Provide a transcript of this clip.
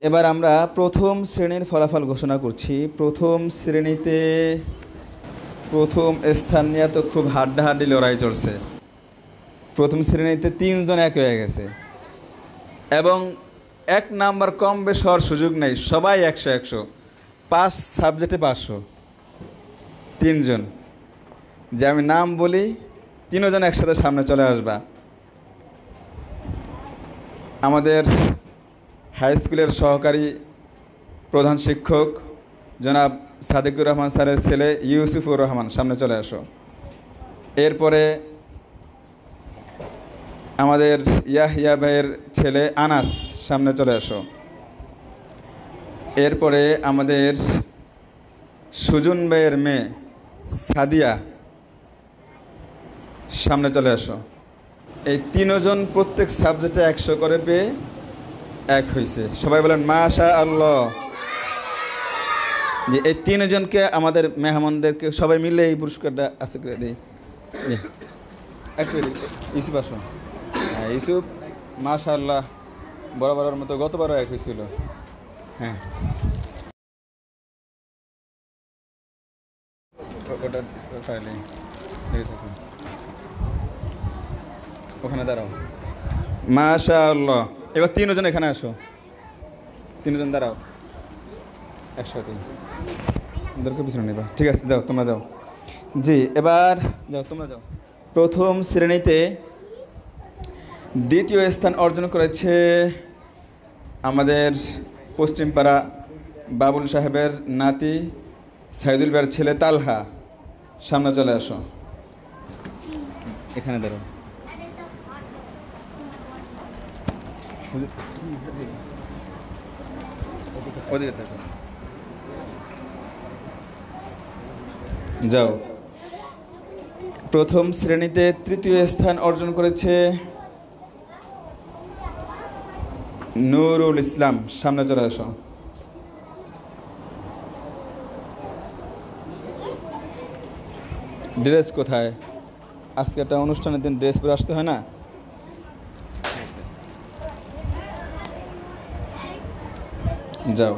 এবার আমরা প্রথম শ্রেণীর ফলাফল ঘোষণা করছি। প্রথম শ্রেণীতে প্রথম স্থান নিয়ে তো খুব হাড্ডাহাড্ডি লড়াই চলছে। প্রথম শ্রেণীতে 3 জন এক হয়ে গেছে এবং 1 নাম্বার কম বেশ হওয়ার সুযোগ নেই, সবাই 100-100, 5 সাবজেক্টে 500। 3 জন, যে আমি নাম বলি 3 জন একসাথে সামনে চলে আসবা। আমাদের হাই স্কুলের সহকারী প্রধান শিক্ষক জনাব সাদিকুর রহমান স্যারের ছেলে ইউসুফুর রহমান, সামনে চলে আসো। এরপরে আমাদের ইয়াহিয়া ভাইয়ের ছেলে আনাস, সামনে চলে আসো। এরপরে আমাদের সুজন ভাইয়ের মেয়ে সাদিয়া, সামনে চলে আসো। এই 3 জন প্রত্যেক সাবজেক্টে 100 করে পেয়ে এক হয়েছে। সবাই বলেন মাশাআল্লাহ। যে এই 3 জনকে আমাদের মেহমানদেরকে সবাই মিলে এই পুরস্কারটা আছে করে দিই। ইউসুফ আসো। হ্যাঁ ইউসুফ মাশাআল্লাহ, বরাবরের মতো গতবারও এক হয়েছিল। হ্যাঁ ওটা ওখানে দাঁড়াও। মাশাআল্লাহ। এবার 3 জন এখানে আসো, 3 জন দাঁড়াও একসাথে, ওদেরকে পিছনে নেবা। ঠিক আছে, যাও তোমরা যাও। জি এবার যাও, তোমরা যাও। প্রথম শ্রেণীতে দ্বিতীয় স্থান অর্জন করেছে আমাদের পশ্চিমপাড়া বাবুল সাহেবের নাতি সাইদুল ভাইয়ের ছেলে তালহা, সামনে চলে আসো। এখানে দাঁড়াও। যাও। প্রথম শ্রেণীতে তৃতীয় স্থান অর্জন করেছে নুরুল ইসলাম, সামনে চলে আসো। ড্রেস কোথায়? আজকে একটা অনুষ্ঠানের দিন ড্রেস পরে আসতে হয় না? যাও।